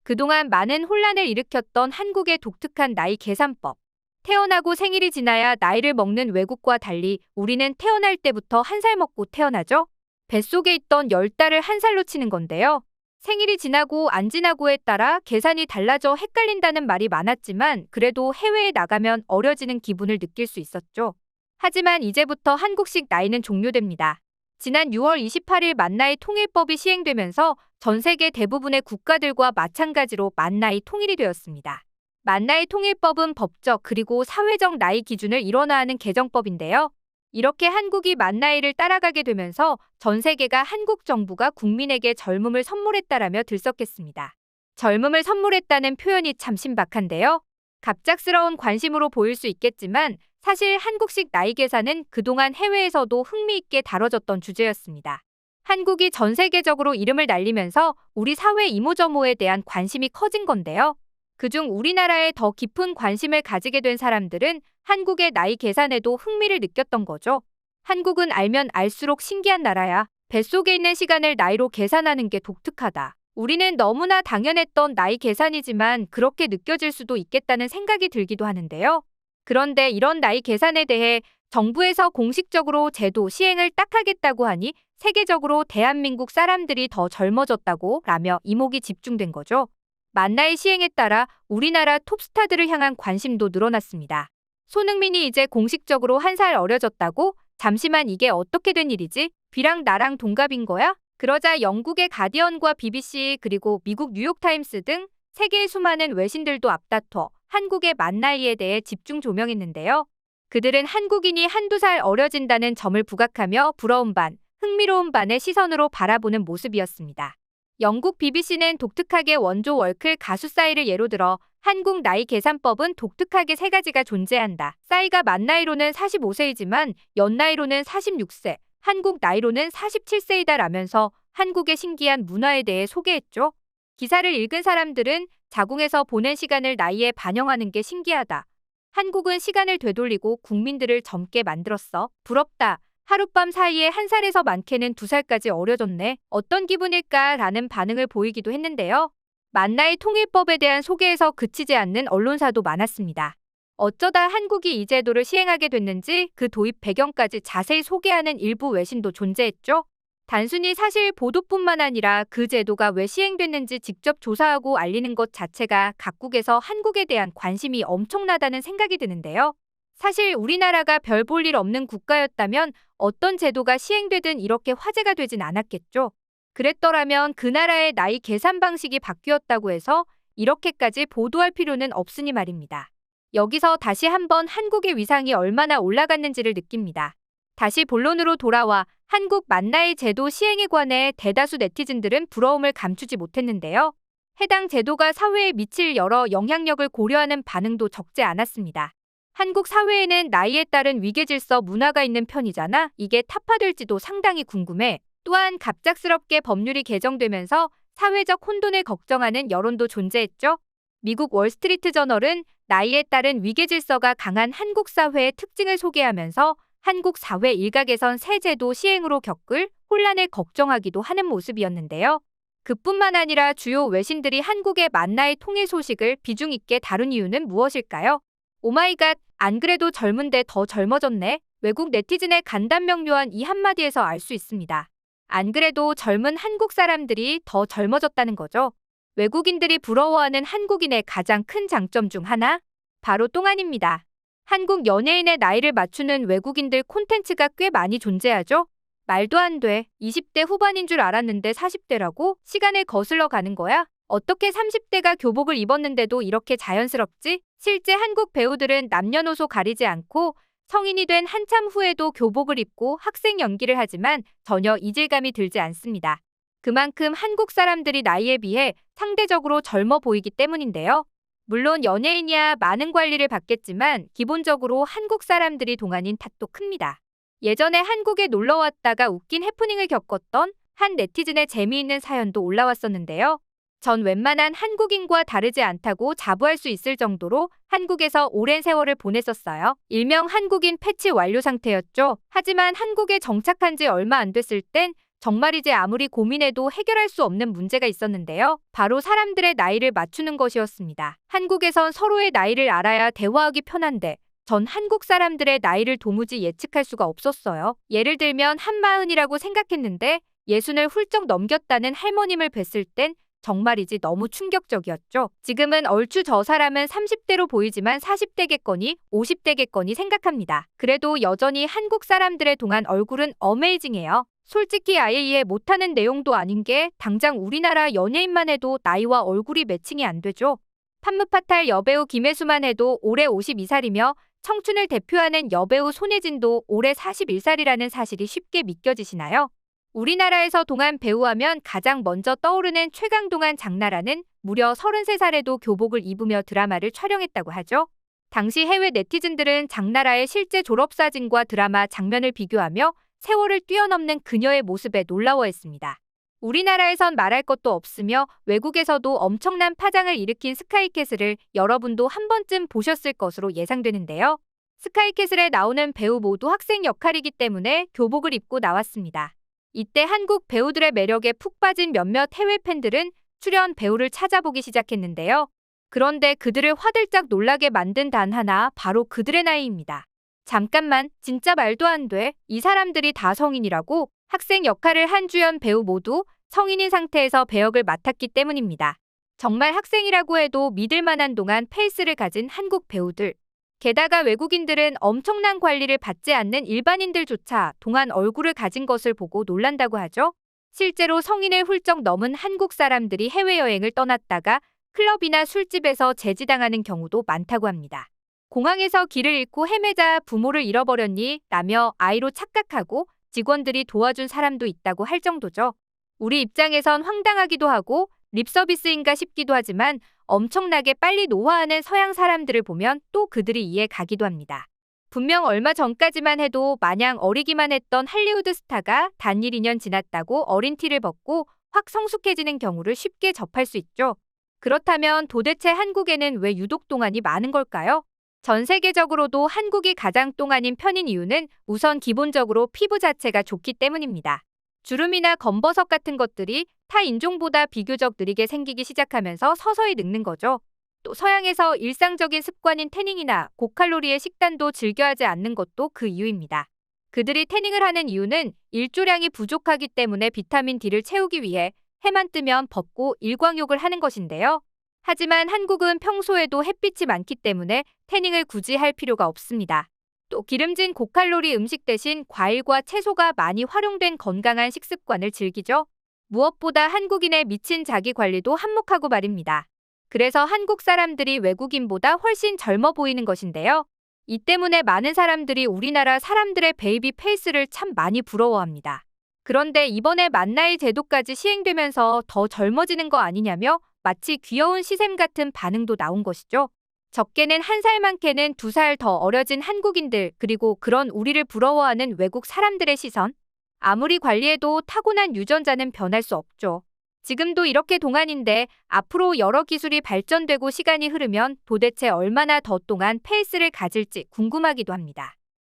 그동안 많은 혼란을 일으켰던 한국의 독특한 나이 계산법. 태어나고 생일이 지나야 나이를 먹는 외국과 달리 우리는 태어날 때부터 한 살 먹고 태어나죠? 뱃속에 있던 10달을 한 살로 치는 건데요. 생일이 지나고 안 지나고에 따라 계산이 달라져 헷갈린다는 말이 많았지만 그래도 해외에 나가면 어려지는 기분을 느낄 수 있었죠. 하지만 이제부터 한국식 나이는 종료됩니다. 지난 6월 28일 만나이 통일법이 시행되면서 전 세계 대부분의 국가들과 마찬가지로 만나이 통일이 되었습니다. 만나이 통일법은 법적 그리고 사회적 나이 기준을 일원화하는 개정법인데요. 이렇게 한국이 만나이를 따라가게 되면서 전 세계가 한국 정부가 국민에게 젊음을 선물했다라며 들썩했습니다. 젊음을 선물했다는 표현이 참 신박한데요. 갑작스러운 관심으로 보일 수 있겠지만 사실 한국식 나이 계산은 그동안 해외에서도 흥미있게 다뤄졌던 주제였습니다. 한국이 전 세계적으로 이름을 날리면서 우리 사회 이모저모에 대한 관심이 커진 건데요. 그중 우리나라에 더 깊은 관심을 가지게 된 사람들은 한국의 나이 계산에도 흥미를 느꼈던 거죠. 한국은 알면 알수록 신기한 나라야. 뱃속에 있는 시간을 나이로 계산하는 게 독특하다. 우리는 너무나 당연했던 나이 계산이지만 그렇게 느껴질 수도 있겠다는 생각이 들기도 하는데요. 그런데 이런 나이 계산에 대해 정부에서 공식적으로 제도 시행을 딱 하겠다고 하니 세계적으로 대한민국 사람들이 더 젊어졌다고 라며 이목이 집중된 거죠. 만나이 시행에 따라 우리나라 톱스타들을 향한 관심도 늘어났습니다. 손흥민이 이제 공식적으로 한 살 어려졌다고? 잠시만 이게 어떻게 된 일이지? 뷔랑 나랑 동갑인 거야? 그러자 영국의 가디언과 BBC 그리고 미국 뉴욕타임스 등 세계의 수많은 외신들도 앞다퉈 한국의 만나이에 대해 집중 조명했는데요. 그들은 한국인이 한두 살 어려진다는 점을 부각하며 부러운 반, 흥미로운 반의 시선으로 바라보는 모습이었습니다. 영국 BBC는 독특하게 원조 월클 가수 싸이를 예로 들어 한국 나이 계산법은 독특하게 세 가지가 존재한다. 싸이가 만 나이로는 45세이지만 연나이로는 46세, 한국 나이로는 47세이다 라면서 한국의 신기한 문화에 대해 소개했죠. 기사를 읽은 사람들은 자궁에서 보낸 시간을 나이에 반영하는 게 신기하다. 한국은 시간을 되돌리고 국민들을 젊게 만들었어. 부럽다. 하룻밤 사이에 한 살에서 많게는 2살까지 어려졌네. 어떤 기분일까? 라는 반응을 보이기도 했는데요. 만나이 통일법에 대한 소개에서 그치지 않는 언론사도 많았습니다. 어쩌다 한국이 이 제도를 시행하게 됐는지 그 도입 배경까지 자세히 소개하는 일부 외신도 존재했죠. 단순히 사실 보도뿐만 아니라 그 제도가 왜 시행됐는지 직접 조사하고 알리는 것 자체가 각국에서 한국에 대한 관심이 엄청나다는 생각이 드는데요. 사실 우리나라가 별 볼 일 없는 국가였다면 어떤 제도가 시행되든 이렇게 화제가 되진 않았겠죠. 그랬더라면 그 나라의 나이 계산 방식이 바뀌었다고 해서 이렇게까지 보도할 필요는 없으니 말입니다. 여기서 다시 한번 한국의 위상이 얼마나 올라갔는지를 느낍니다. 다시 본론으로 돌아와 한국 만나이 제도 시행에 관해 대다수 네티즌들은 부러움을 감추지 못했는데요. 해당 제도가 사회에 미칠 여러 영향력을 고려하는 반응도 적지 않았습니다. 한국 사회에는 나이에 따른 위계질서 문화가 있는 편이잖아. 이게 타파될지도 상당히 궁금해. 또한 갑작스럽게 법률이 개정되면서 사회적 혼돈을 걱정하는 여론도 존재했죠. 미국 월스트리트 저널은 나이에 따른 위계질서가 강한 한국 사회의 특징을 소개하면서 한국 사회 일각에선 새 제도 시행으로 겪을 혼란을 걱정하기도 하는 모습이었는데요. 그뿐만 아니라 주요 외신들이 한국의 만나이 통일 소식을 비중 있게 다룬 이유는 무엇일까요? 오마이갓, 안 그래도 젊은데 더 젊어졌네. 외국 네티즌의 간단 명료한 이 한마디에서 알 수 있습니다. 안 그래도 젊은 한국 사람들이 더 젊어졌다는 거죠. 외국인들이 부러워하는 한국인의 가장 큰 장점 중 하나? 바로 똥안입니다. 한국 연예인의 나이를 맞추는 외국인들 콘텐츠가 꽤 많이 존재하죠. 말도 안 돼. 20대 후반인 줄 알았는데 40대라고? 시간을 거슬러 가는 거야? 어떻게 30대가 교복을 입었는데도 이렇게 자연스럽지? 실제 한국 배우들은 남녀노소 가리지 않고 성인이 된 한참 후에도 교복을 입고 학생 연기를 하지만 전혀 이질감이 들지 않습니다. 그만큼 한국 사람들이 나이에 비해 상대적으로 젊어 보이기 때문인데요. 물론 연예인이야 많은 관리를 받겠지만 기본적으로 한국 사람들이 동안인 탓도 큽니다. 예전에 한국에 놀러 왔다가 웃긴 해프닝을 겪었던 한 네티즌의 재미있는 사연도 올라왔었는데요. 전 웬만한 한국인과 다르지 않다고 자부할 수 있을 정도로 한국에서 오랜 세월을 보냈었어요. 일명 한국인 패치 완료 상태였죠. 하지만 한국에 정착한 지 얼마 안 됐을 땐 정말이지 아무리 고민해도 해결할 수 없는 문제가 있었는데요. 바로 사람들의 나이를 맞추는 것이었습니다. 한국에선 서로의 나이를 알아야 대화하기 편한데 전 한국 사람들의 나이를 도무지 예측할 수가 없었어요. 예를 들면 한마흔이라고 생각했는데 예순을 훌쩍 넘겼다는 할머님을 뵀을 땐 정말이지 너무 충격적이었죠. 지금은 얼추 저 사람은 30대로 보이지만 40대겠거니 50대겠거니 생각합니다. 그래도 여전히 한국 사람들의 동안 얼굴은 어메이징해요. 솔직히 아예 이해 못하는 내용도 아닌 게 당장 우리나라 연예인만 해도 나이와 얼굴이 매칭이 안 되죠. 판무파탈 여배우 김혜수만 해도 올해 52살이며 청춘을 대표하는 여배우 손예진도 올해 41살이라는 사실이 쉽게 믿겨지시나요? 우리나라에서 동안 배우하면 가장 먼저 떠오르는 최강동안 장나라는 무려 33살에도 교복을 입으며 드라마를 촬영했다고 하죠. 당시 해외 네티즌들은 장나라의 실제 졸업사진과 드라마 장면을 비교하며 세월을 뛰어넘는 그녀의 모습에 놀라워했습니다. 우리나라에선 말할 것도 없으며 외국에서도 엄청난 파장을 일으킨 스카이캐슬을 여러분도 한 번쯤 보셨을 것으로 예상되는데요. 스카이캐슬에 나오는 배우 모두 학생 역할이기 때문에 교복을 입고 나왔습니다. 이때 한국 배우들의 매력에 푹 빠진 몇몇 해외 팬들은 출연 배우를 찾아보기 시작했는데요. 그런데 그들을 화들짝 놀라게 만든 단 하나, 바로 그들의 나이입니다. 잠깐만, 진짜 말도 안 돼. 이 사람들이 다 성인이라고? 학생 역할을 한 주연 배우 모두 성인인 상태에서 배역을 맡았기 때문입니다. 정말 학생이라고 해도 믿을 만한 동안 페이스를 가진 한국 배우들. 게다가 외국인들은 엄청난 관리를 받지 않는 일반인들조차 동안 얼굴을 가진 것을 보고 놀란다고 하죠. 실제로 성인을 훌쩍 넘은 한국 사람들이 해외여행을 떠났다가 클럽이나 술집에서 제지당하는 경우도 많다고 합니다. 공항에서 길을 잃고 헤매자 부모를 잃어버렸니? 라며 아이로 착각하고 직원들이 도와준 사람도 있다고 할 정도죠. 우리 입장에선 황당하기도 하고 립서비스인가 싶기도 하지만 엄청나게 빨리 노화하는 서양 사람들을 보면 또 그들이 이해 가기도 합니다. 분명 얼마 전까지만 해도 마냥 어리기만 했던 할리우드 스타가 단 1~2년 지났다고 어린 티를 벗고 확 성숙해지는 경우를 쉽게 접할 수 있죠. 그렇다면 도대체 한국에는 왜 유독 동안이 많은 걸까요? 전 세계적으로도 한국이 가장 동안인 편인 이유는 우선 기본적으로 피부 자체가 좋기 때문입니다. 주름이나 검버섯 같은 것들이 타 인종보다 비교적 느리게 생기기 시작하면서 서서히 늙는 거죠. 또 서양에서 일상적인 습관인 태닝이나 고칼로리의 식단도 즐겨하지 않는 것도 그 이유입니다. 그들이 태닝을 하는 이유는 일조량이 부족하기 때문에 비타민 D를 채우기 위해 해만 뜨면 벗고 일광욕을 하는 것인데요. 하지만 한국은 평소에도 햇빛이 많기 때문에 태닝을 굳이 할 필요가 없습니다. 또 기름진 고칼로리 음식 대신 과일과 채소가 많이 활용된 건강한 식습관을 즐기죠. 무엇보다 한국인의 미친 자기관리도 한몫하고 말입니다. 그래서 한국 사람들이 외국인보다 훨씬 젊어 보이는 것인데요. 이 때문에 많은 사람들이 우리나라 사람들의 베이비 페이스를 참 많이 부러워합니다. 그런데 이번에 만나이 제도까지 시행되면서 더 젊어지는 거 아니냐며 마치 귀여운 시샘 같은 반응도 나온 것이죠. 적게는 1살 많게는 2살 더 어려진 한국인들, 그리고 그런 우리를 부러워하는 외국 사람들의 시선. 아무리 관리해도 타고난 유전자는 변할 수 없죠. 지금도 이렇게 동안인데 앞으로 여러 기술이 발전되고 시간이 흐르면 도대체 얼마나 더 동안 페이스를 가질지 궁금하기도 합니다.